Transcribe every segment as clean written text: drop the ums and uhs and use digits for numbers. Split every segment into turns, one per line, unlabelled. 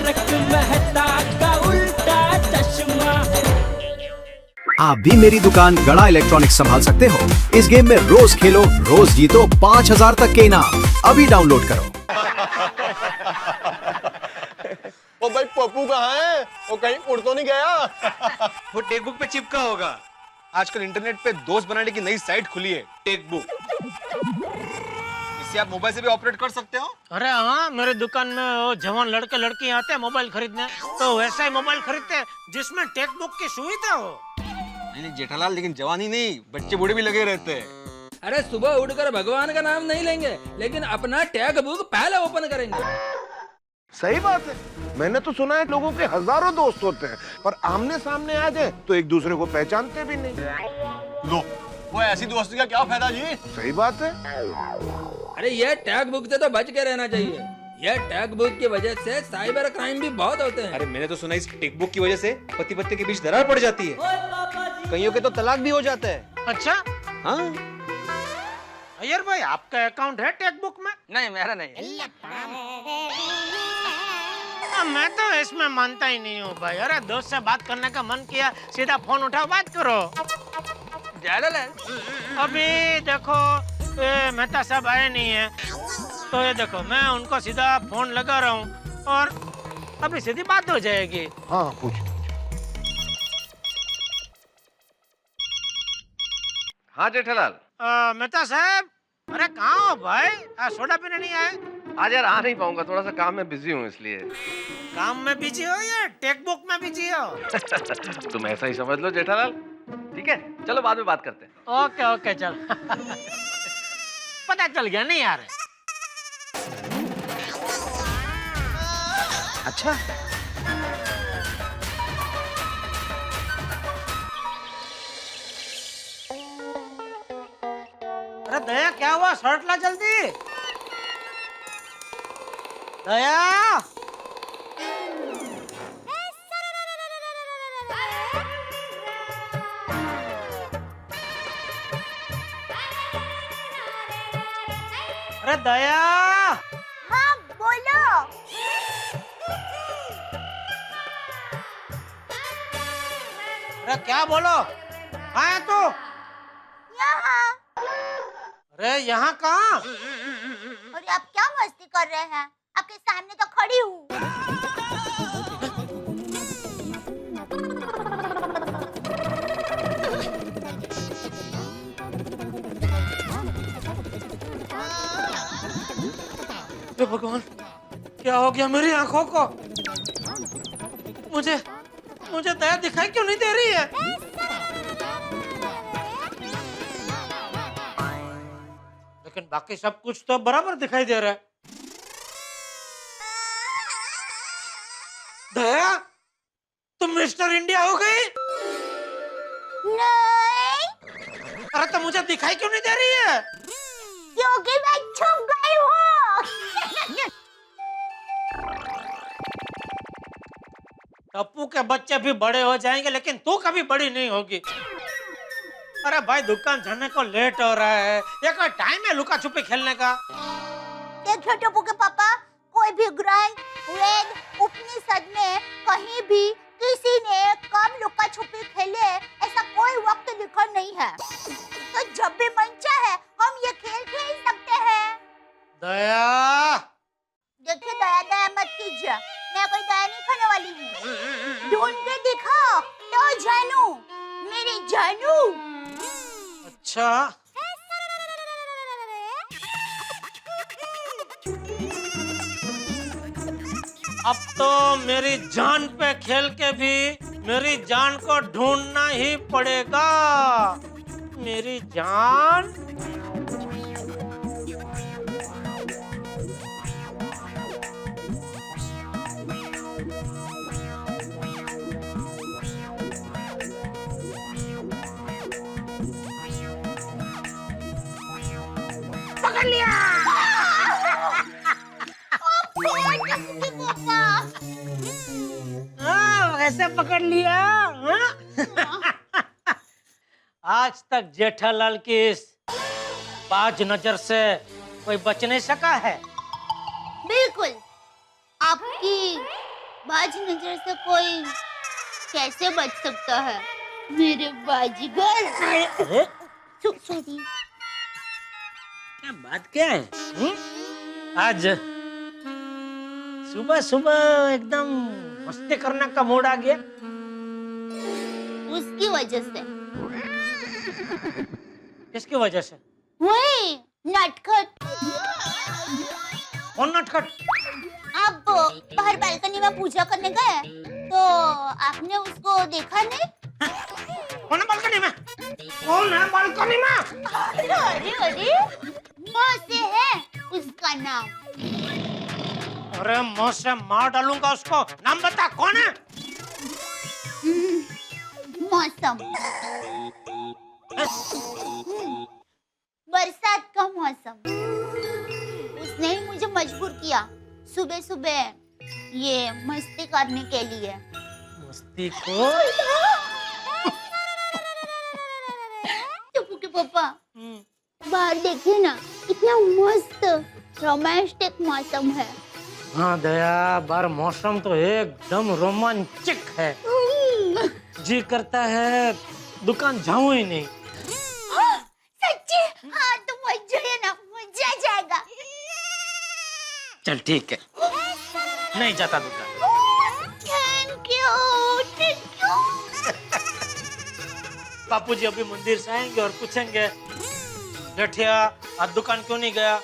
तारक मेहता का उल्टा चश्मा।
आप भी मेरी दुकान गड़ा इलेक्ट्रॉनिक्स संभाल सकते हो। इस गेम में रोज खेलो, रोज जीतो 5000 तक के इनाम। अभी डाउनलोड करो।
ओ भाई पप्पू कहाँ है? वो कहीं उड़ तो नहीं गया?
वो टेकबुक पे चिपका होगा। आजकल इंटरनेट पे दोस्त बनाने की नई साइट खुली है, टेकबुक। इससे आप मोबाइल से भी ऑपरेट कर सकते हो।
अरे हाँ, मेरे दुकान में वो जवान लड़के लड़की आते हैं मोबाइल खरीदने, तो वैसा ही मोबाइल खरीदते हैं जिसमें टेकबुक की सुविधा हो।
नहीं जेठालाल, लेकिन जवानी नहीं, बच्चे बूढ़े भी लगे रहते हैं।
अरे सुबह उठकर भगवान का नाम नहीं लेंगे, लेकिन अपना टैग बुक पहले ओपन करेंगे।
सही बात है। मैंने तो सुना है लोगों के हजारों दोस्त होते हैं, पर आमने सामने आ जाए तो एक दूसरे को पहचानते भी नहीं।
लो, वो ऐसी दोस्ती का क्या फायदा जी?
सही बात है।
अरे ये टैग बुक से तो बच के रहना चाहिए। ये टैग बुक की वजह से साइबर क्राइम भी बहुत होते हैं।
अरे मैंने तो सुना इस टेकबुक की वजह से पति पत्नी के बीच दरार पड़ जाती है, कईयों के तो तलाक भी हो जाता है।
अच्छा
हाँ
अय्यर भाई, आपका अकाउंट है टेकबुक में?
नहीं, मेरा नहीं।
मैं तो इसमें मानता ही नहीं हूँ भाई। अरे दोस्त से बात करने का मन किया, सीधा फोन उठाओ, बात करो। अभी देखो ये मेहता साहब आए नहीं है, तो ये देखो मैं उनको सीधा फोन लगा रहा हूँ और अभी सीधी बात हो जाएगी।
हाँ पूछ।
हाँ जेठालाल,
मेहता साहब, अरे कहाँ हो भाई? सोडा पीने नहीं आए?
आज यार आ नहीं पाऊंगा, थोड़ा सा काम में बिजी हूँ इसलिए।
काम में बिजी हो या टेकबुक में बिजी हो?
तुम ऐसा ही समझ लो जेठालाल। ठीक है, चलो बाद में बात करते हैं।
ओके ओके चल। पता चल गया नहीं यार?
अच्छा,
अरे दया, क्या हुआ? शर्ट ला जल्दी। दया, अरे दया।
हाँ बोलो।
अरे क्या बोलो? कहाँ है तू?
यहाँ।
अरे यहाँ कहाँ?
अरे आप क्या मस्ती कर रहे हैं? आपके सामने तो खड़ी हूँ।
हे भगवान, क्या हो गया मेरी आंखों को? मुझे मुझे दया दिखाई क्यों नहीं दे रही है? लेकिन बाकी सब कुछ तो बराबर दिखाई दे रहा है। दया, तुम मिस्टर इंडिया हो गई?
नहीं,
अरे तो मुझे दिखाई क्यों नहीं दे रही है?
क्योंकि मैं छुप गई हूँ।
टप्पू के बच्चे भी बड़े हो जाएंगे, लेकिन तू कभी बड़ी नहीं होगी। अरे भाई, दुकान जाने को लेट हो रहा है, ये कोई टाइम है लुका छुपी खेलने का?
देखिए टप्पू के पापा, कोई भी ग्रंथ, वेद, उपनिषद में कहीं भी किसी ने कब लुका छुपी खेले ऐसा कोई वक्त लिखा नहीं है। तो जब भी मन चाहे हम ये खेल खेल सकते हैं।
दया,
देखिए दया दया मत कीजिए, मैं कोई दया नहीं खाने वाली हूँ। ढूंढ के दिखाओ तो जानू, मेरी जानू।
अच्छा अब तो मेरी जान पे खेल के भी मेरी जान को ढूंढना ही पड़ेगा। मेरी जान, पकड़ लिया। वैसे पकड़ लिया। आज तक जेठालाल की इस बाज नजर से कोई बच नहीं सका है।
बिल्कुल, आपकी बाज नजर से कोई कैसे बच सकता है मेरे बाजीगर? सॉरी।
क्या बात क्या है? आज सुबह सुबह एकदम मस्ती करने का मूड आ गया।
उसकी वजह से।
किसकी वजह से?
वही नटखट।
कौन नटखट?
आप बाहर बालकनी में पूजा करने गए तो आपने उसको देखा नहीं?
कौन है बालकनी में? कौन है बालकनी में?
अरे अरे माँ से है उसका नाम।
अरे मुंह से मार डालूंगा उसको। नाम बता, कौन है?
मौसम। बरसात का मौसम। उसने ही मुझे मजबूर किया सुबह सुबह ये मस्ती करने के लिए।
मस्ती को?
टप्पू के पापा बाहर देखिए ना, कितना मस्त रोमांटिक मौसम है।
हाँ दया, बार मौसम तो एकदम रोमांचक है। जी करता है दुकान जाऊं ही नहीं।
सच्ची? हाँ तो मत जाइए ना, मजा आ जाएगा।
चल ठीक है, नहीं जाता दुकान।
Thank you, thank you.
Bapuji अभी मंदिर से आएंगे और पूछेंगे गठिया आज दुकान क्यों नहीं गया,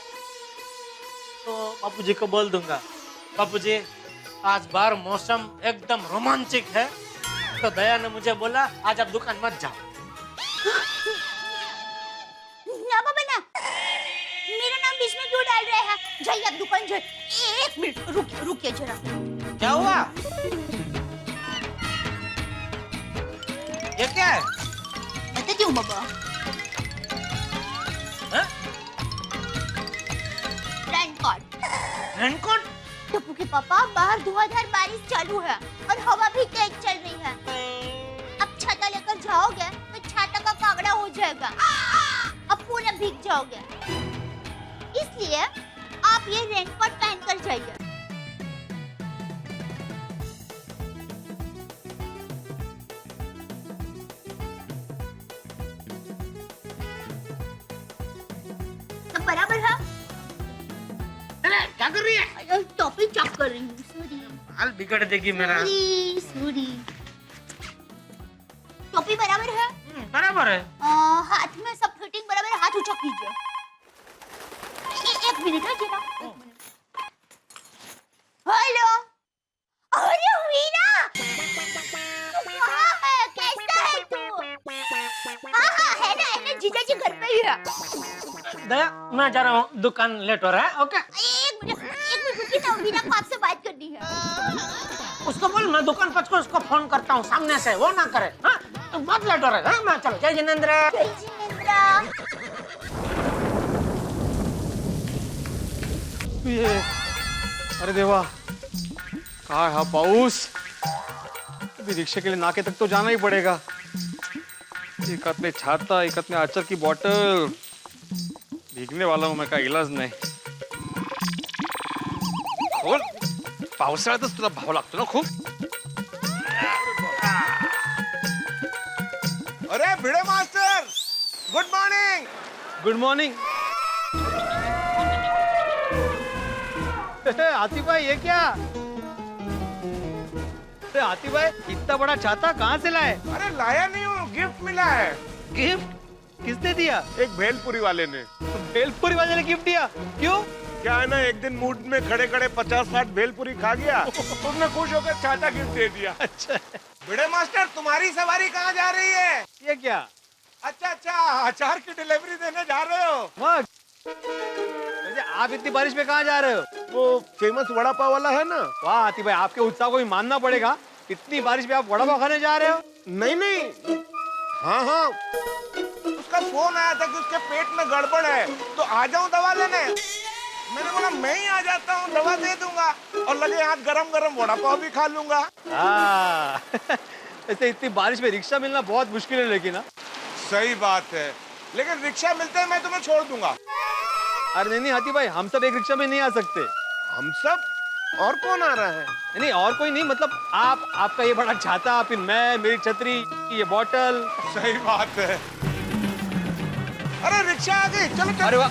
तो बापूजी को बोल दूंगा बापूजी आज बाहर मौसम एकदम रोमांचक है, तो दया ने मुझे बोला आज आप दुकान मत जाओ।
ना बाबा ना, मेरा नाम बीच में क्यों डाल रहे हैं? जाइए आप दुकान जाइए। एक मिनट रुकिए, रुकिए जरा।
क्या हुआ? ये क्या है?
बताती हूँ बाबा। रेनकोट।
रेनकोट?
टप्पू के पापा बाहर धुआंधार बारिश चालू है और हवा भी तेज चल रही है। अब छाता लेकर जाओगे तो छाता का कागड़ा हो जाएगा, अब पूरा भीग जाओगे। इसलिए आप ये रेनकोट पहन कर जाइए। अब बराबर है?
अरे क्या कर रही है?
टॉफी चॉप कर रही हूँ। सॉरी
हाल बिगड़ देगी मेरा।
Sorry sorry. टोपी बराबर है?
बराबर है।
हाथ में सब फिटिंग बराबर है, हाथ ऊंचा कीजिए। एक मिनट है जरा। हेलो, अरे वीरा, कहाँ है? कैसा है तू? हाँ है ना, जीजा जी घर पे ही है।
दया मैं जा रहा हूँ, दुकान लेट हो रहा है। ओके
एक मिनट रुकिए ना, वीरा को आपसे बात करनी है।
उसको बोल मैं दुकान पहुंच कर उसको फोन करता हूँ सामने से, वो ना करे। हाँ तो बहुत लेट हो रहा है। मैं चलो। जय जिनेंद्र।
जय जिनेंद्र।
अरे देवा, काय हा पाऊस। अभी रिक्शे के लिए नाके तक तो जाना ही पड़ेगा। एक हाथ में छाता, एक हाथ में आचार की बोतल, भीगने वाला हूं मैं, का इलाज नाही। बोल, पावसाळ्यातच तुला भाव लागतो ना खूप।
अरे Bhide master, good morning.
Good morning. Atif भाई ये क्या? अरे आतिफ भाई इतना बड़ा छाता कहाँ से लाए?
अरे लाया नहीं हूँ, गिफ्ट मिला है।
गिफ्ट किसने दिया?
एक भेलपुरी वाले ने।
भेलपुरी वाले ने गिफ्ट दिया? क्यों?
क्या है ना, एक दिन मूड में खड़े खड़े 50-60 भेलपुरी खा गया, तुमने खुश होकर छाता गिफ्ट दे दिया।
अच्छा
भिड़े मास्टर, तुम्हारी सवारी कहाँ जा रही है?
ये क्या?
अच्छा, अचार की डिलीवरी देने जा रहे हो?
वाह, आप इतनी बारिश में कहाँ जा रहे हो?
वो फेमस वड़ा पाव वाला है ना।
वाह आतिफ भाई, आपके उत्साह को भी मानना पड़ेगा। इतनी बारिश में आप वड़ा पाव खाने जा रहे हो?
नहीं, हाँ, उसका फोन आया था कि उसके पेट में गड़बड़ है, तो आ जाऊं दवा लेने। मैंने बोला मैं ही आ जाता हूँ, दवा दे दूंगा और लगे हाथ गरम गरम वड़ा पाव भी खा लूंगा।
ऐसे इतनी बारिश में रिक्शा मिलना बहुत मुश्किल है, लेकिन ना।
सही बात है, लेकिन रिक्शा मिलते हैं मैं तुम्हें छोड़ दूंगा।
अरे नहीं हाथी भाई, हम सब एक रिक्शा में नहीं आ सकते।
हम सब? और कौन आ रहा है?
नहीं और कोई नहीं, मतलब आप, आपका ये बड़ा छाता, फिर मैं, मेरी छतरी, ये बॉटल।
सही बात है। अरे रिक्शा आ गई, चलो चलो।
अरे वाह,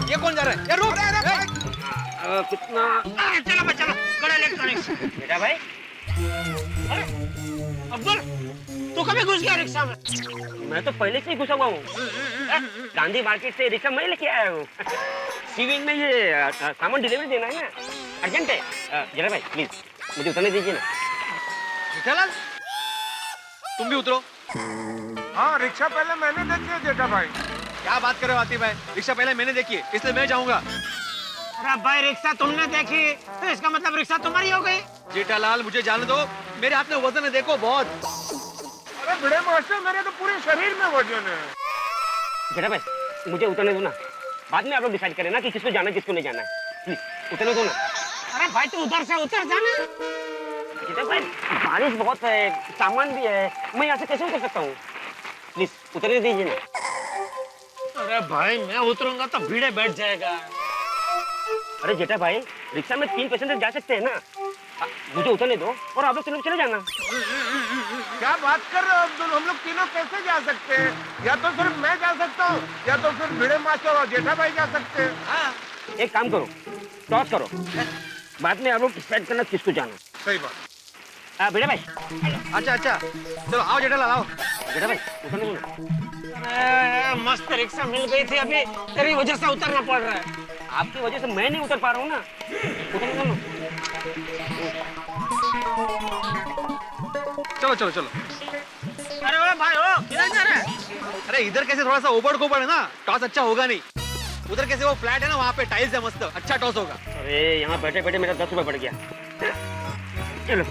ये कौन जा रहा है? ये रुक।
अरे भाई,
चलो भाई चलो, बड़ा इलेक्ट्रॉनिक्स। बेटा भाई, अरे अब्दुल, तू कभी घुस गया रिक्शा में?
मैं तो पहले से ही घुसा हुआ हूँ। गांधी मार्केट से रिक्शा मैं लेके आया हूँ। सीविंग में ये सामान डिलीवरी देना है ना, अर्जेंट है। जरा भाई प्लीज मुझे उतरने दीजिए ना।
जेठालाल, तुम भी उतरो।
हाँ रिक्शा पहले मैंने देखी है जेठा भाई।
क्या बात कर रहे हो आतिफ भाई? रिक्शा पहले मैंने देखी है, इसलिए मैं जाऊंगा।
अरे भाई रिक्शा तुमने देखी तो इसका मतलब रिक्शा तुम्हारी हो गई।
जेठालाल मुझे जाने दो, मेरे हाथ में वजन है, देखो बहुत।
अरे बड़े मास्टर, मेरे तो पूरे शरीर में वजन है।
जरा भाई मुझे उतरने दो ना, बाद में आप लोग डिसाइड करें ना कि किसको जाना है किसको नहीं जाना है। प्लीज उतरने दो ना।
अरे भाई तू उधर से उतर जाना।
जेठा भाई बारिश बहुत है, सामान भी है, मैं यहाँ से कैसे उतर सकता हूँ? प्लीज उतरने दीजिए ना।
अरे भाई मैं उतरूंगा तो भीड़े बैठ जाएगा।
अरे जेठा भाई रिक्शा में 3 पैसेंजर जा सकते हैं ना, मुझे उतरने दो और आप लोग तीनों चले जाना।
क्या बात कर रहे हो अब्दुल? हम लोग तीनों कैसे जा सकते हैं? या तो सिर्फ मैं जा सकता हूँ, या तो फिर भिड़े मास्टर और जेठा भाई जा सकते हैं।
हाँ एक काम करो, टॉस करो, बाद में आप लोग डिसाइड करना किसको जाना।
सही बात।
बेटा भाई।
अच्छा अच्छा, चलो आओ जेठालाल आओ।
जेठा भाई उतरने दो ना।
अरे मस्त रिक्शा मिल गई थी, अभी तेरी वजह से उतरना पड़ रहा है।
आपकी वजह से मैं नहीं उतर पा रहा हूँ ना, उतरने दो ना।
चलो चलो चलो।
अरे ओ भाई ओ किधर जा रहा है?
अरे इधर कैसे थोड़ा सा ओबड़ खोबड़ है ना, टॉस अच्छा होगा नहीं। उधर कैसे वो फ्लैट है ना, वहाँ पे टाइल्स है मस्त, अच्छा टॉस होगा।
अरे यहाँ बैठे बैठे मेरा 10 रुपए बढ़ गया। चलो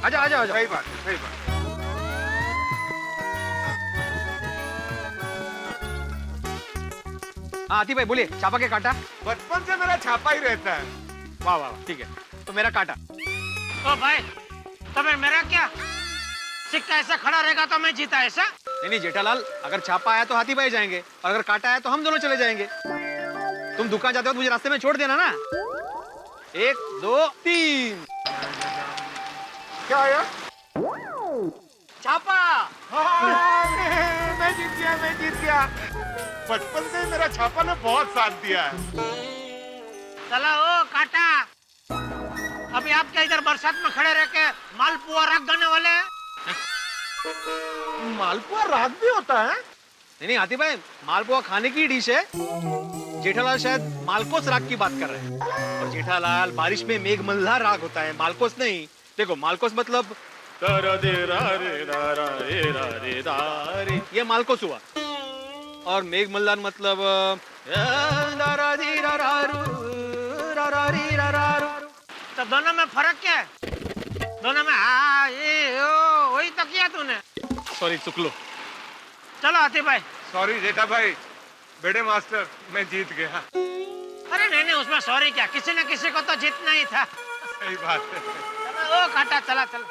आजा आजा आजा।
सही बात, सही बात।
हाँ आतिफ भाई बोलिए, छापा के काटा?
बचपन से मेरा छापा ही रहता है।
वाह वाह वाह, ठीक है, तो मेरा काटा।
ओ भाई तो फिर मेरा क्या? सिक्का ऐसा खड़ा रहेगा तो मैं जीता ऐसा?
नहीं नहीं जेठालाल, अगर छापा आया तो हाथी भाई जाएंगे, और अगर काटा आया तो हम दोनों चले जाएंगे। तुम दुकान जाते हो तो मुझे रास्ते में छोड़ देना ना। 1 2 3।
क्या आया?
छापा।
हाँ, मैं जीत गया, मैं जीत गया। बचपन से ही मेरा छापा ने बहुत साथ दिया है।
चला ओ काटा, अभी आप क्या इधर बरसात में खड़े रह के मालपुआ रख देने वाले हैं?
मालपुआ राग भी होता है?
नहीं नहीं आतिफ भाई, मालपुआ खाने की डिश है। जेठालाल शायद मालकोस राग की बात कर रहे हैं, और जेठालाल बारिश में मेघ मल्हार राग होता है, मालकोस नहीं। देखो मालकोस मतलब ये मालकोस हुआ, और मेघ मल्हार मतलब
तो दोनों में फर्क क्या है? दोनों में हाँ ये ओ वही तो किया तूने।
सॉरी चुक लो।
चलो आतिफ भाई।
सॉरी जेठा भाई, बेड़े मास्टर मैं जीत गया।
अरे नहीं नहीं, उसमें सॉरी क्या, किसी न किसी को तो जीतना ही था।
सही बात है।
चलो ओ काटा, चला चला।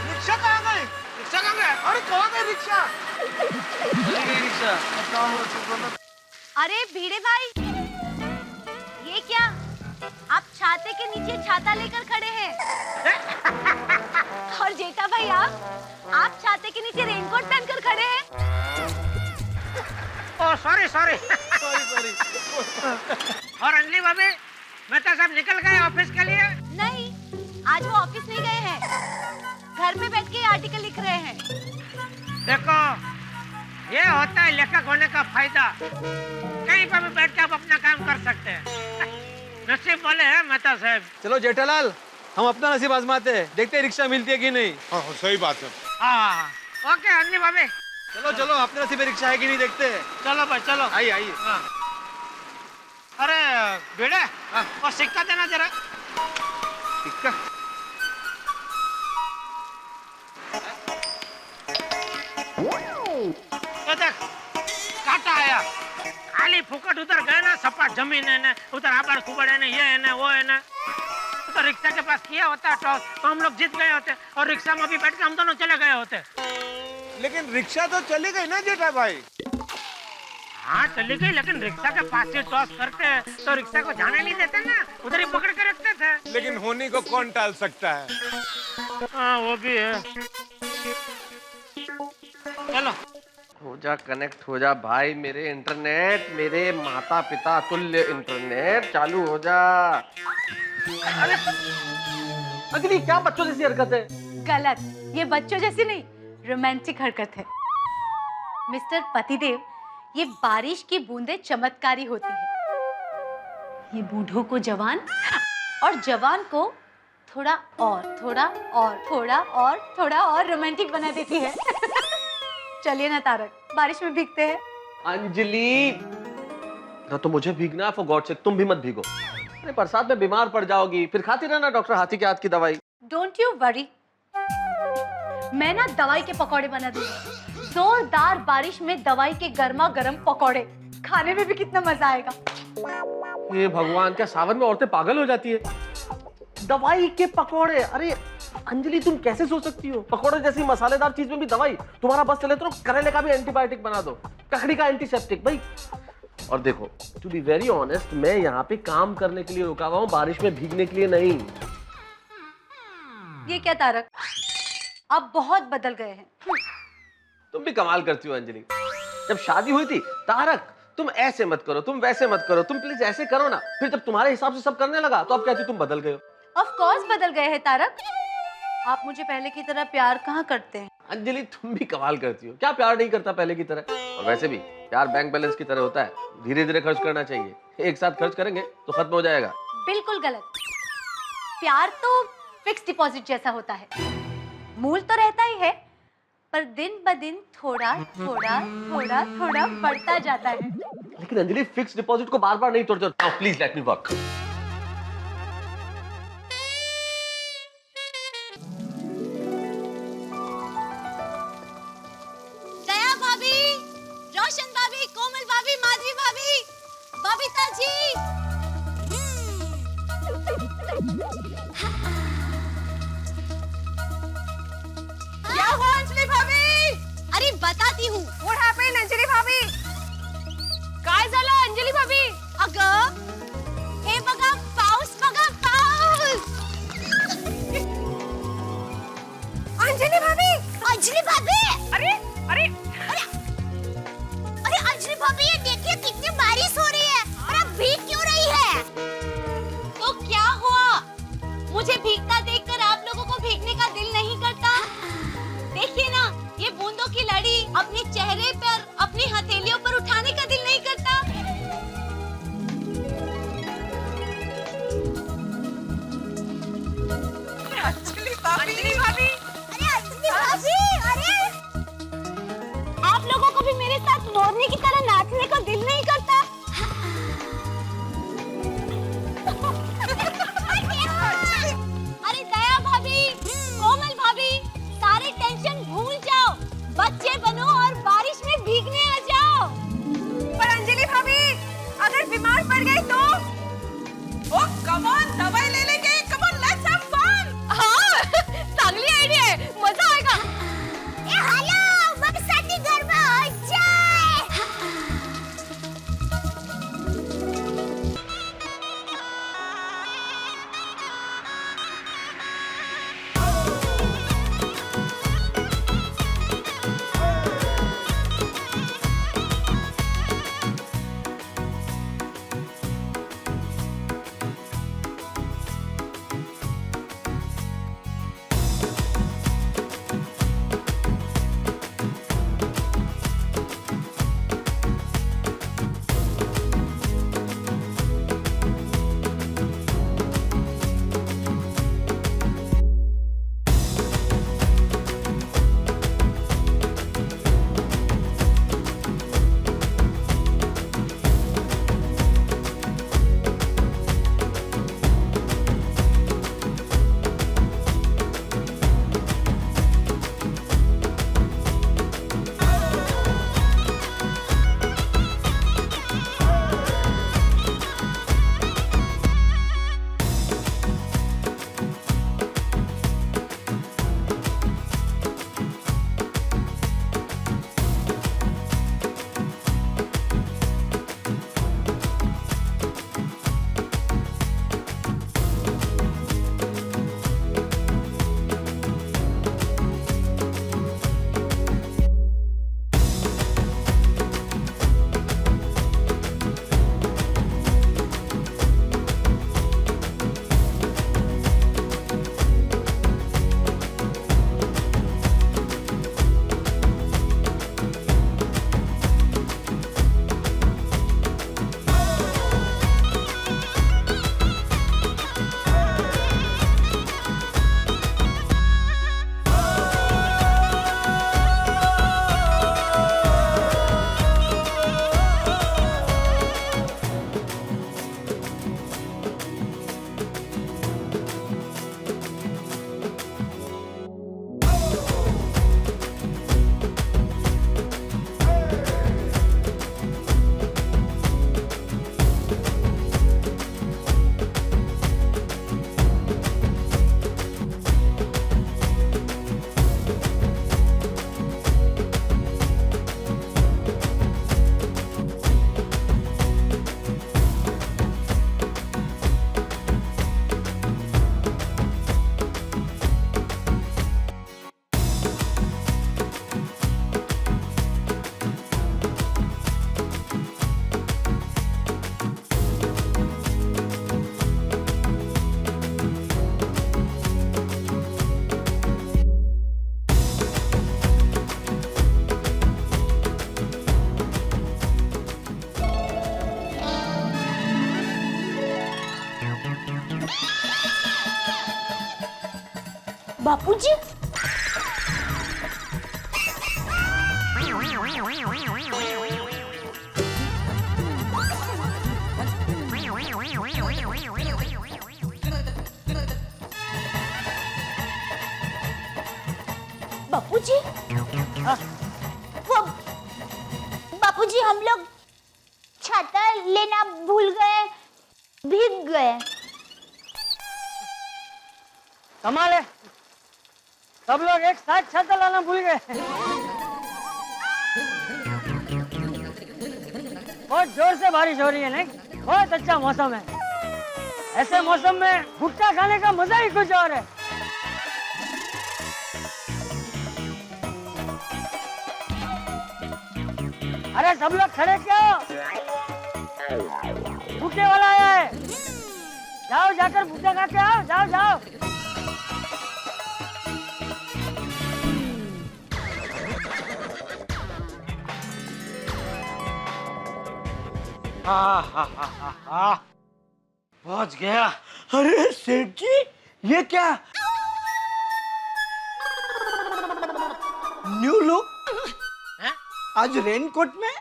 रिक्शा कहाँ गई?
रिक्शा कहाँ गया?
अरे कहाँ गई रिक्शा?
अरे भिड़े भाई, ये क्या? आप छाते के नीचे छाता लेकर खड़े हैं। और जेठा भाई आप छाते के नीचे रेनकोट पहनकर खड़े हैं।
ओ सॉरी सॉरी सॉरी। और अंजलि भाभी, मेहता साहब निकल गए ऑफिस के लिए?
नहीं, आज वो ऑफिस नहीं गए हैं, घर में बैठ के आर्टिकल लिख रहे हैं।
देखो ये होता है लेखक होने का फायदा, कहीं पर भी बैठ के आप अपना काम कर सकते हैं। नसीब वाले हैं मेहता साहब।
चलो जेठालाल, हम अपना नसीब आजमाते हैं, देखते हैं रिक्शा मिलती है कि नहीं।
हाँ सही बात है।
हाँ ओके अंजलि भाभी।
चलो चलो, अपने नसीब में रिक्शा है कि नहीं देखते हैं।
चलो भाई चलो।
आइए आइए।
हाँ। अरे बेड़े, वो सिक्का देना जरा।
सिक्का?
ये देख काटा आया, खाली फुकट उधर गए ना, सपाट जमीन है ना, उधर आबाद कुबड़ है ना, ये है ना वो है ना। तो रिक्शा के पास किया होता टॉस तो हम लोग जीत गए होते, और रिक्शा में भी बैठ के हम दोनों चले गए होते।
लेकिन रिक्शा तो चली गई ना जेठा भाई।
हाँ चली गई, लेकिन रिक्शा के पास से टॉस करते तो रिक्शा को जाने नहीं देते ना, उधर ही पकड़ के रखते थे।
लेकिन होनी को कौन टाल सकता है।
हाँ वो भी है। चलो
हो जा कनेक्ट, हो जा भाई मेरे इंटरनेट, मेरे माता पिता तुल्य इंटरनेट चालू हो जा। अगली क्या बच्चों जैसी हरकत है?
गलत, ये बच्चों जैसी नहीं, रोमांटिक हरकत है। मिस्टर पतिदेव, ये बारिश की बूंदें चमत्कारी होती है। ये बूढ़ों को जवान और जवान को थोड़ा और थोड़ा और थोड़ा और थोड़ा और रोमांटिक बना देती है। चलिए ना तारक, बारिश में भीगते हैं।
अंजलि, ना तो मुझे भीगना है, फॉर गॉड सेक तुम भी मत भीगो। अरे बरसात में बीमार पड़ जाओगी, फिर खाती रहना डॉक्टर हाथी के हाथ की दवाई।
डोंट यू वरी, मैं ना दवाई के पकौड़े बना दूंगी। जोरदार बारिश में दवाई के गर्मा गर्म पकौड़े, खाने में भी कितना मजा आएगा।
ये भगवान, क्या सावन में औरतें पागल हो जाती है? दवाई के पकौड़े? अरे अंजलि तुम कैसे सोच सकती हो? पकौड़े जैसी मसालेदार चीज में भी दवाई? तुम्हारा बस चले तो करेले का भी एंटीबायोटिक बना दो, ककड़ी का एंटीसेप्टिक भाई। और देखो, टू बी वेरी ऑनेस्ट, मैं यहाँ पे काम करने के लिए रुका हुआ हूँ, बारिश में भीगने के लिए नहीं।
ये क्या तारक, आप बहुत बदल गए हैं।
तुम भी कमाल करती हो अंजलि। जब शादी हुई थी, तारक तुम ऐसे मत करो, तुम वैसे मत करो, तुम प्लीज ऐसे करो ना। फिर जब तुम्हारे हिसाब से सब करने लगा तो अब कहती तुम बदल गए हो।
ऑफ कोर्स बदल गए हैं तारक। आप मुझे पहले की तरह प्यार कहाँ करते हैं?
अंजलि तुम भी कमाल करती हो, क्या प्यार नहीं करता पहले की तरह? और वैसे भी प्यार बैंक बैलेंस की तरह होता है, धीरे धीरे खर्च करना चाहिए। एक साथ खर्च करेंगे तो खत्म हो जाएगा।
बिल्कुल गलत। प्यार तो फिक्स डिपॉजिट जैसा होता है, मूल तो रहता ही है, पर दिन ब दिन थोड़ा थोड़ा थोड़ा थोड़ा बढ़ता जाता है।
लेकिन अंजलि, फिक्स डिपॉजिट को बार बार नहीं तोड़ते। Now please let me work.
Daya भाभी, रोशन भाभी, कोमल भाभी, माधवी भाभी, बबीता जी। क्या हुआ अंजलि भाभी? अरे बताती हूँ। What happened अंजलि भाभी? काय झालं अंजलि भाभी? अगं, हे बघा पाऊस, बघा पाऊस। अंजलि भाभी, अंजलि भाभी, अरे अरे अरे अरे अंजलि भाभी, ये देखिए कितनी बारिश हो रही है और आप भीग क्यों रही है? तो क्या हुआ? मुझे भीगता देखकर आप लोगों को भीगने का दिल नहीं करता? देखिए ना, ये बूंदों की लड़ी अपने चेहरे पर, अपनी हथेलियों पर उठाने का दिल नहीं करता? अंजलि भाभी, अरे अंजलि भाभी, अरे आप लोगों को भी मेरे साथ मोरनी की तरह नाचने का दिल नहीं करता? अरे दया भाभी, कोमल भाभी, सारे टेंशन भूल जाओ, बच्चे बनो और बारिश में भीगने आ जाओ। पर अंजलि भाभी, अगर बीमार पड़ गए तो? ओ कम ऑन, दवाई ले लेंगे। Come on, let's have fun. हाँ, चांगली आयडिया है, मजा आएगा। ए हेलो, बरसाती गरबा हो जाए। बापूजी बापूजी वो बापूजी हम लोग छाता लेना भूल गए, भीग गए।
कमाल है, सब लोग एक साथ छाता लाना भूल गए। बहुत जोर से बारिश हो रही है, नहीं? बहुत अच्छा मौसम है। ऐसे मौसम में भुट्टा खाने का मजा ही कुछ और है। अरे सब लोग खड़े क्यों? भुट्टे वाला आया है, जाओ जाकर भुट्टा खा के आओ, जाओ जाओ। पहुंच गया। अरे सेठ जी, ये क्या न्यू लुक? आज रेनकोट में?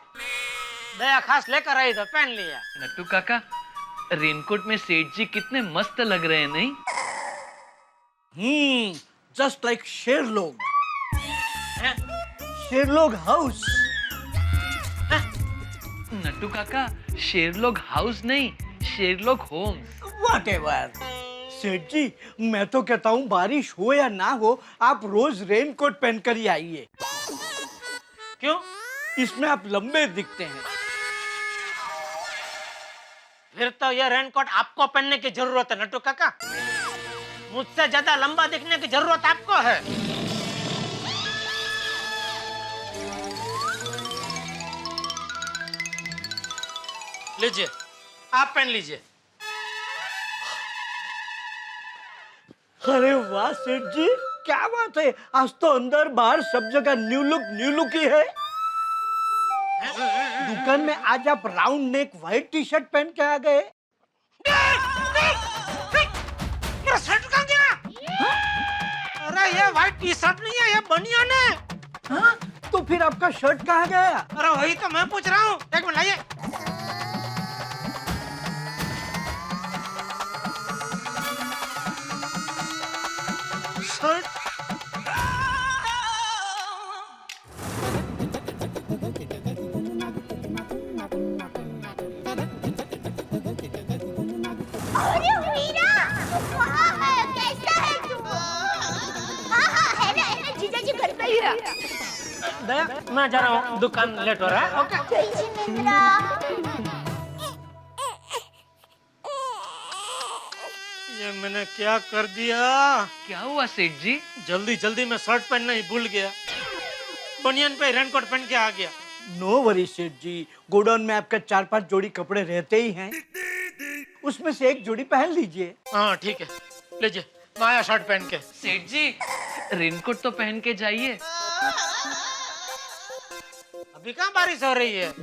दया खास लेकर आई तो पहन लिया।
नट्टू काका, रेनकोट में सेठ जी कितने मस्त लग रहे हैं, नहीं?
Just like Sherlock. Sherlock house.
Nattu काका, शेरलोग हाउस नहीं, शेरलोग होम्स।
व्हाटएवर। सेठ जी, मैं तो कहता हूँ बारिश हो या ना हो, आप रोज रेनकोट पहनकर ही आइए। क्यों? इसमें आप लंबे दिखते हैं। फिर तो ये रेनकोट आपको पहनने की जरूरत है नट्टू काका। मुझसे ज्यादा लंबा दिखने की जरूरत आपको है। लीजिए, आप पहन लीजिए। अरे वाह सेठ जी, क्या बात है, आज तो अंदर बाहर सब जगह न्यू लुक ही है। दुकान में आज आप round neck white T shirt पहन के आ गए। मेरा शर्ट कहाँ गया? अरे ये व्हाइट टी शर्ट नहीं है, ये बनियान है। हाँ? तो फिर आपका शर्ट कहाँ गया? अरे वही तो मैं पूछ रहा हूँ, एक मिनट लाइए। शर्ट
अरे मीरा, कहाँ है? कैसा है तू? हाँ, है ना, जीजा जी घर पे ही है।
दया, मैं जा रहा हूँ, दुकान लेट हो रहा है। ओके।
जी मीरा।
ये मैंने क्या कर दिया?
क्या हुआ सेठ जी?
जल्दी में शर्ट पहनना ही भूल गया, बनियान पे रेनकोट पहन के आ गया। नो वरी सेठ जी, गोडाउन में आपका 4-5 जोड़ी कपड़े रहते ही हैं, उसमें से एक जोड़ी पहन लीजिए। हाँ ठीक है, लीजिए नया शर्ट पहन के।
सेठ जी, रेनकोट तो पहन के जाइए।
अभी कहाँ बारिश हो रही है?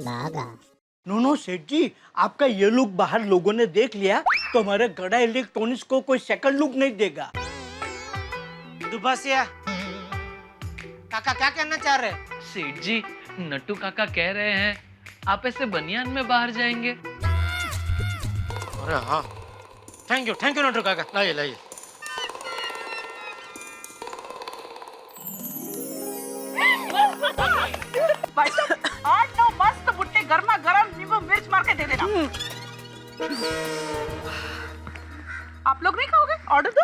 नो सेठ जी, आपका ये लुक बाहर लोगों ने देख लिया तो हमारे गड़ा इलेक्ट्रॉनिक्स को कोई सेकंड लुक नहीं देगा। दुबासिया, काका क्या कहना चाह रहे हैं?
सेठ जी, नट्टू काका कह रहे हैं आप ऐसे बनियान में बाहर जाएंगे।
अरे हाँ, थैंक यू नट्टू काका। लाइए।
भाई साहब, 8-9 मस्त भुट्टे गर्मा गर्म नींबू मिर्च मार के दे देना। आप लोग नहीं खाओगे? ऑर्डर दो।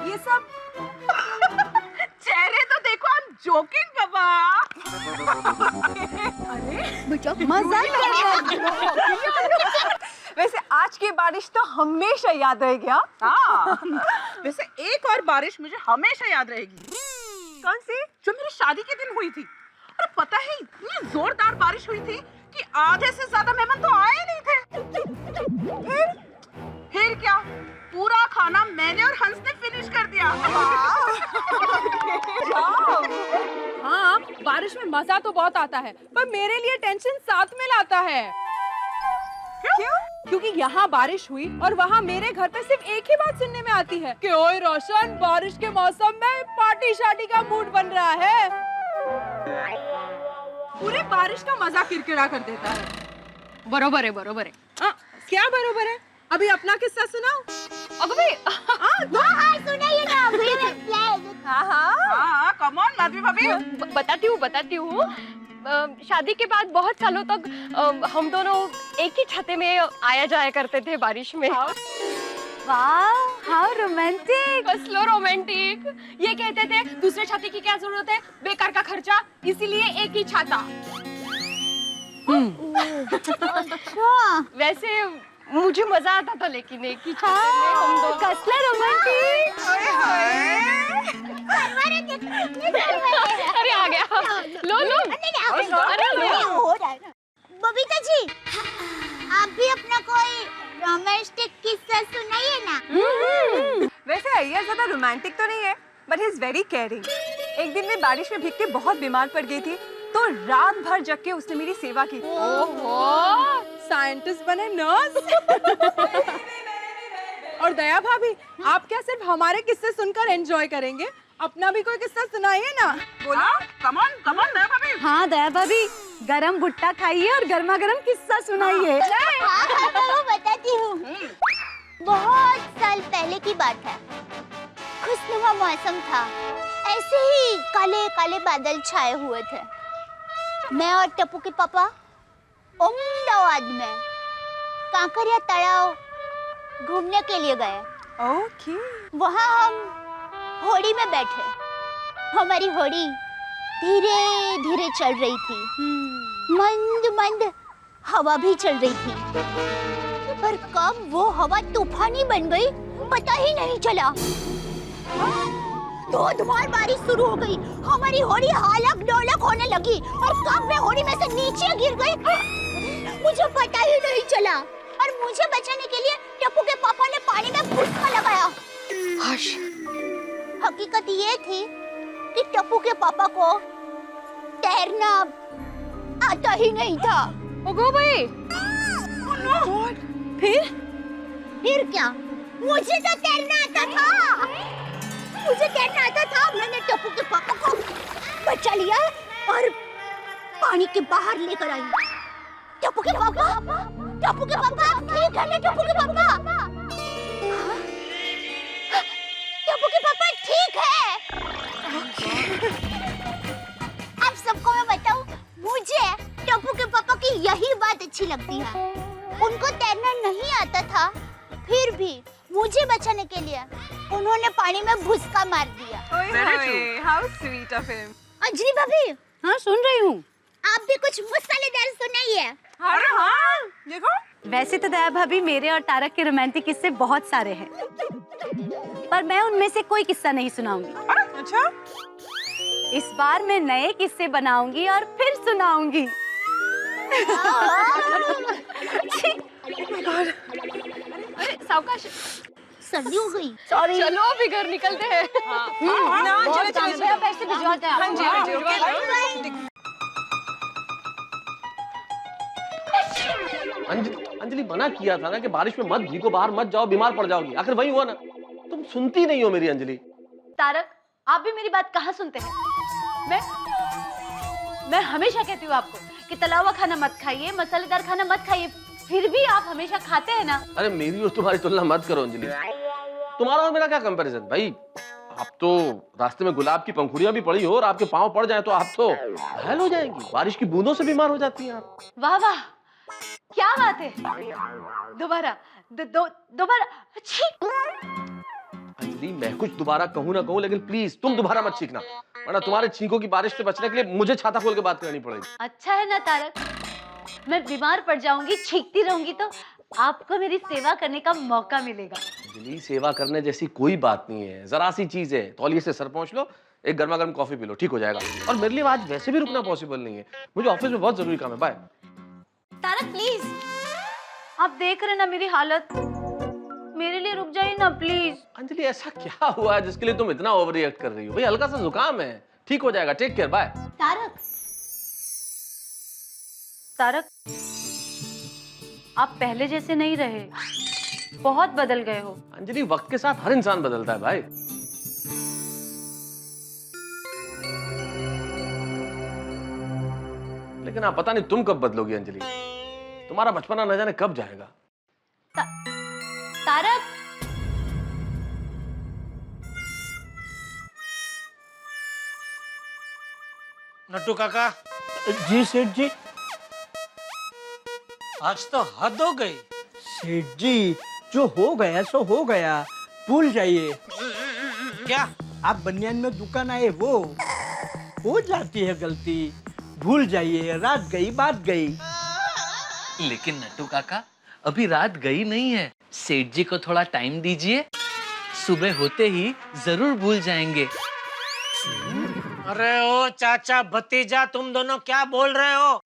ये सब चेहरे तो देखो, आई एम जोकिंग बाबा। अरे मजा कर रहा है। वैसे आज की बारिश तो हमेशा याद रहेगी। हाँ, वैसे एक और बारिश मुझे हमेशा याद रहेगी। कौन सी? जो मेरी शादी के दिन हुई थी। अरे पता है, इतनी जोरदार बारिश हुई थी कि आधे से ज्यादा मेहमान तो आए नहीं थे। फिर क्या, पूरा खाना मैंने और हंस ने फिनिश कर दिया।
हाँ, बारिश में मजा तो बहुत आता है, पर मेरे लिए टेंशन साथ में लाता है।
क्यों? क्योंकि यहाँ बारिश हुई और वहाँ मेरे घर पे सिर्फ एक ही बात सुनने में आती है कि ओए रोशन, बारिश के मौसम में पार्टी शार्टी का मूड बन रहा है। पूरे बारिश का मजा किरकिरा कर देता है।
बरोबर है, बरोबर है।
क्या बरोबर है? अभी अपना किस्सा सुनाओ।
अभी
सुनाइए ना अभी।
हाँ, कम ऑन माधवी भाभी।
बताती हूँ। शादी के बाद बहुत सालों तक हम दोनों एक ही छत में आया जाया करते थे बारिश में।
वाह, हाउ रोमांटिक।
Slow romantic. ये कहते थे दूसरे छाते की क्या जरूरत है, बेकार का खर्चा, इसीलिए एक ही छाता।
अच्छा।
वैसे मुझे मजा आता था, लेकिन एक ही छाते में हम दोनों।
कसला रोमांटिक।
अरे आ गया। लो। अरे लो।
हो रहा है ना। बबीता जी, आप भी अपना कोई रोमांटिक किस्सा सुनाइए ना।
वैसे अय्यर ज्यादा रोमांटिक तो नहीं है, but he is very caring. एक दिन मैं बारिश में भीग के बहुत बीमार पड़ गई थी, तो रात भर जग के उसने मेरी सेवा की। ओहो, साइंटिस्ट बने नर्स। और दया भाभी, आप क्या सिर्फ हमारे किस्से सुनकर एंजॉय करेंगे? अपना भी कोई किस्सा सुनाइए ना। बोलो, कम ऑन दया भाभी।
हाँ दया भाभी, गरम भुट्टा खाइए और गर्मा गर्म किस्सा सुनाइए।
मैं बताती हूँ। बहुत साल पहले की बात है। खुशनुमा मौसम था, ऐसे ही काले काले बादल छाए हुए थे। मैं और टप्पू के पापा अहमदाबाद में कांकरिया तालाब घूमने के लिए गए।
ओके।
वहाँ हम होड़ी में बैठे। हमारी होड़ी धीरे धीरे चल रही थी। मंद मंद हवा भी चल रही थी, पर कब वो हवा तूफानी बन गई पता ही नहीं चला। धोधमार बारिश शुरू हो गई। हमारी होड़ी हालक डोलक होने लगी और कब मैं होड़ी में से नीचे गिर गई मुझे पता ही नहीं चला। और मुझे बचाने के लिए टप्पू के पापा ने पानी में भुसका लगाया। हकीकत ये थी कि टप्पू के पापा को तैरना आता ही नहीं था।
ओगो भाई।
फिर क्या? मुझे तो तैरना आता था। मैंने टप्पू के पापा को बचा लिया और पानी के बाहर लेकर आई। टप्पू के पापा ठीक है ना? टप्पू के पापा ठीक है। अब सबको मैं बताऊं, मुझे टप्पू के पापा की यही बात अच्छी लगती है। उनको तैरना नहीं आता था, फिर भी मुझे बचाने के लिए उन्होंने पानी में भुसका मार दिया।
How sweet of him.
Anjali भाभी।
हाँ सुन रही हूँ।
आप भी कुछ मसालेदार सुनाइए।
हाँ, देखो।
वैसे तो दया भाभी, मेरे और तारक के रोमांटिक किस्से बहुत सारे हैं, पर मैं उनमें से कोई किस्सा नहीं सुनाऊंगी।
अच्छा?
इस बार मैं नए किस्से बनाऊंगी और फिर सुनाऊंगी।
अरे सावकाश,
सर्दी हो गई।
सॉरी।
चलो अभी घर निकलते हैं।
चलो पैसे भिजवाते हैं।
हाँ जी।
अंजलि मना किया था ना कि बारिश में मत भीगो, बाहर मत जाओ, बीमार पड़ जाओगी। आखिर वही हुआ ना। तुम सुनती नहीं हो मेरी अंजलि।
तारक, आप भी मेरी बात कहाँ सुनते हैं? मैं हमेशा कहती हूँ आपको कि तला हुआ खाना मत खाइए, मसालेदार खाना मत खाइए, फिर भी आप हमेशा खाते हैं ना।
अरे मेरी और तुम्हारी तुलना मत करो अंजलि। तुम्हारा और मेरा क्या कंपैरिजन भाई। आप तो रास्ते में गुलाब की पंखुड़ियां भी पड़ी हो और आपके पांव पड़ जाए तो आप तो घायल हो जाएंगी। बारिश की बूंदों से बीमार हो जाती हैं आप।
वाह वाह, क्या बात है। दोबारा दोबारा।
अंजलि, मैं कुछ दोबारा कहूँ ना कहूँ, लेकिन प्लीज तुम दोबारा मत छींकना, वरना तुम्हारे छींकों की बारिश से बचने के लिए मुझे छाता खोल के बात करनी पड़ेगी।
अच्छा है ना तारक, मैं बीमार पड़ जाऊंगी, छींकती रहूंगी तो आपको मेरी सेवा करने का मौका मिलेगा।
अंजलि, सेवा करने जैसी कोई बात नहीं है, जरा सी चीज है। तौलिए से सर पहुंच लो, एक गर्मा गर्म कॉफी पी लो, ठीक हो जाएगा। और मेरे लिए आज वैसे भी रुकना पॉसिबल नहीं है, मुझे ऑफिस में बहुत जरूरी काम है। बाय।
तारक प्लीज, आप देख रहे ना मेरी हालत, मेरे लिए रुक जाइए ना प्लीज।
अंजलि, ऐसा क्या हुआ है जिसके लिए तुम इतना ओवर रिएक्ट कर रही हो? भाई हल्का सा जुकाम है, ठीक हो जाएगा। Take care, bye.
तारक, आप पहले जैसे नहीं रहे, बहुत बदल गए हो।
अंजलि, वक्त के साथ हर इंसान बदलता है भाई। लेकिन आप पता नहीं तुम कब बदलोगी अंजलि। तुम्हारा बचपना न जाने कब जाएगा।
तारक,
नट्टू काका।
जी सेठ जी।
आज तो हद हो गई।
सेठ जी, जो हो गया सो हो गया, भूल जाइए।
क्या?
आप बनियान में दुकान आए वो हो जाती है गलती, भूल जाइए। रात गई बात गई।
लेकिन नट्टू काका, अभी रात गई नहीं है। सेठ जी को थोड़ा टाइम दीजिए, सुबह होते ही जरूर भूल जाएंगे।
अरे ओ चाचा भतीजा, तुम दोनों क्या बोल रहे हो?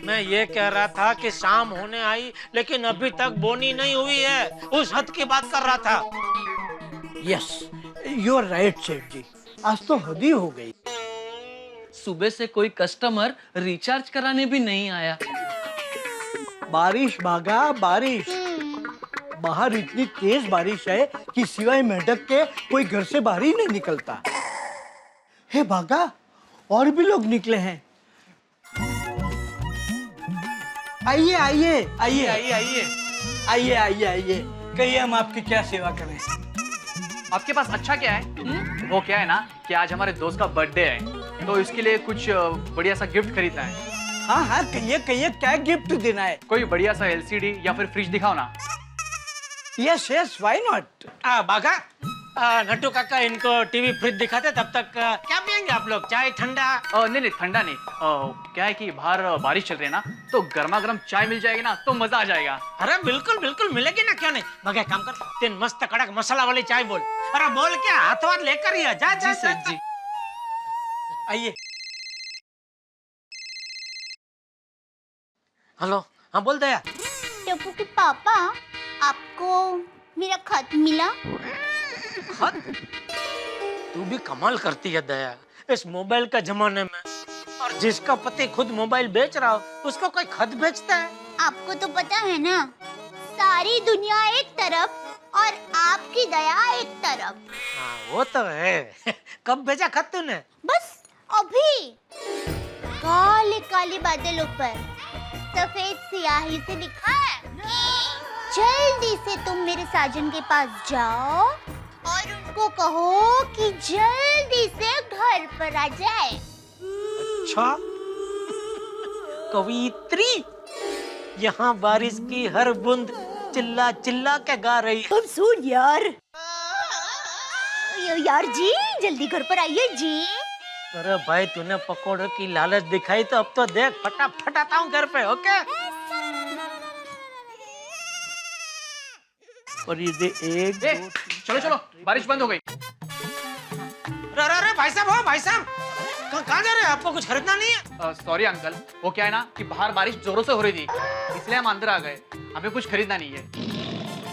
मैं ये कह रहा था कि शाम होने आई लेकिन अभी तक बोनी नहीं हुई है, उस हद की बात कर रहा था।
यस, यू आर राइट सेठ जी, आज तो हद ही हो गई।
सुबह से कोई कस्टमर रिचार्ज कराने भी नहीं आया।
बारिश भागा बारिश, बाहर इतनी तेज बारिश है कि सिवाय मेढक के कोई घर से बाहर ही नहीं निकलता। हे भागा, और भी लोग निकले हैं। आइए आइए आइए
आइए आइए
आइए आइए आइए, कहिए हम आपकी क्या सेवा करें।
आपके पास अच्छा क्या है? वो क्या है ना कि आज हमारे दोस्त का बर्थडे है, तो इसके लिए कुछ बढ़िया सा गिफ्ट खरीदना है।
हाँ हाँ, कहिए कहिए, क्या गिफ्ट देना है?
कोई बढ़िया सा एलसीडी या फिर फ्रिज दिखाओ ना।
Yes yes, why not.
बागा, नट्टू काका इनको टीवी फ्रिज दिखाते, तब तक क्या पियेंगे आप लोग? चाय, ठंडा?
नहीं नहीं, ठंडा नहीं। क्या है कि बाहर बारिश चल रही है ना, तो गर्मा गर्म चाय मिल जाएगी ना तो मजा आ जाएगा।
अरे बिल्कुल बिल्कुल मिलेगी ना, क्यों नहीं। बागा, काम कर, तीन मस्त कड़क मसाला वाली चाय बोल। अरे बोल क्या, हाथ वाथ लेकर ही आ, जा जा जी। आइए। हेलो, हाँ बोल दया।
टप्पू के पापा, आपको मेरा खत मिला?
खत? तू भी कमाल करती है दया, इस मोबाइल का जमाने में, और जिसका पति खुद मोबाइल बेच रहा हो उसको कोई खत भेजता है?
आपको तो पता है ना, सारी दुनिया एक तरफ और आपकी दया एक तरफ।
हाँ वो तो है। कब भेजा खत तूने?
बस अभी। काले काले बादलों पर सफेद स्याही से लिखा है, जल्दी से तुम मेरे साजन के पास जाओ और उनको कहो कि जल्दी से घर पर आ जाए।
अच्छा, कवित्री, यहाँ बारिश की हर बूंद चिल्ला चिल्ला के गा रही है।
तुम सुन यार। यार जी, जल्दी घर पर आइए जी।
अरे भाई, तूने पकोड़ों की लालच दिखाई तो अब तो देख, फटाफट आता हूँ घर पे। ओके। और ये दे एक,
चलो चलो, बारिश बंद हो गई।
अरे भाई साहब, हो भाई साहब, कहाँ जा रहे हैं? आपको कुछ खरीदना नहीं है?
सॉरी अंकल, वो क्या है ना कि बाहर बारिश जोरों से हो रही थी, इसलिए हम अंदर आ गए। हमें कुछ खरीदना नहीं है।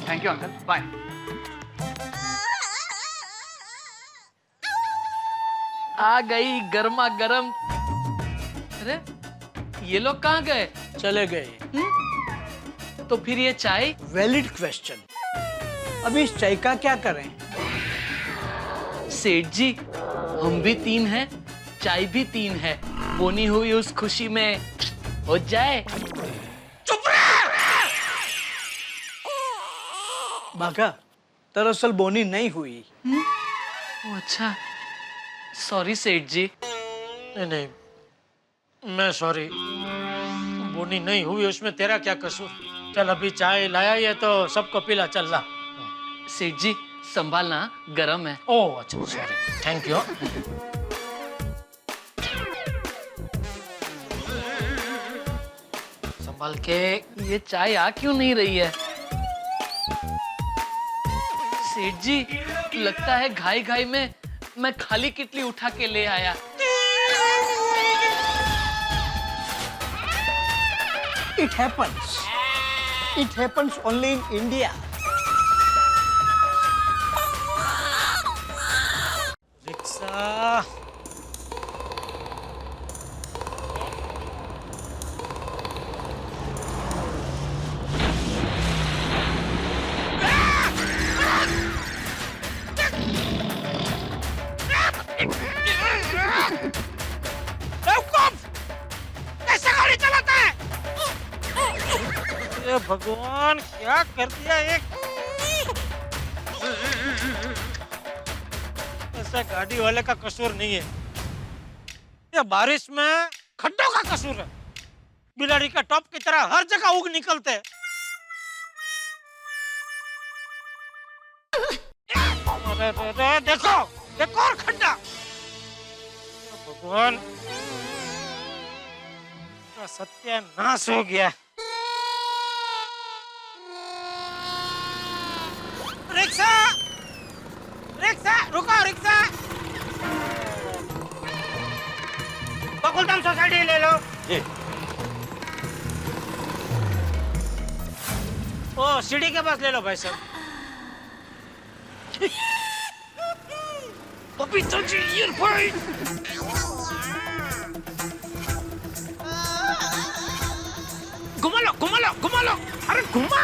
Thank you uncle, bye.
आ गई गर्मा गर्म। अरे ये लोग कहाँ गए?
चले गए।
तो फिर ये चाय?
Valid question. अभी इस चाय का क्या करें?
सेठ जी, हम भी तीन हैं, चाय भी तीन है, बोनी हुई उस खुशी में हो जाए।
चुप रह!
बाका, दरअसल बोनी नहीं हुई।
अच्छा, सॉरी सेठ जी।
नहीं, मैं सॉरी। बोनी नहीं हुई उसमें तेरा क्या कसूर? चल, अभी चाय लाया ही है तो सबको पिला, चल ला।
सेठ जी, संभालना, गरम है।
ओह अच्छा, सॉरी, थैंक यू। संभाल के।
ये चाय आ क्यों नहीं रही है? सेठ जी, लगता है घाई घाई में मैं खाली किटली उठा के ले आया।
It happens. It happens only in India.
Rickshaw. अरे भगवान क्या कर दिया एक ऐसा गाड़ी वाले का कसूर नहीं है, ये बारिश में खड्डों का कसूर है। बिलाड़ी का टॉप की तरह हर जगह उग निकलते हैं। अरे देखो देखो और खड्डा। भगवान का सत्यानाश हो गया। रिक्शा रिक्शा रुको रिक्शा। बकुलधाम सोसाइटी ले लो। ओ सीढ़ी के पास ले लो भाई साहब। पपीता जी ईयर भाई घुमा लो अरे घुमा।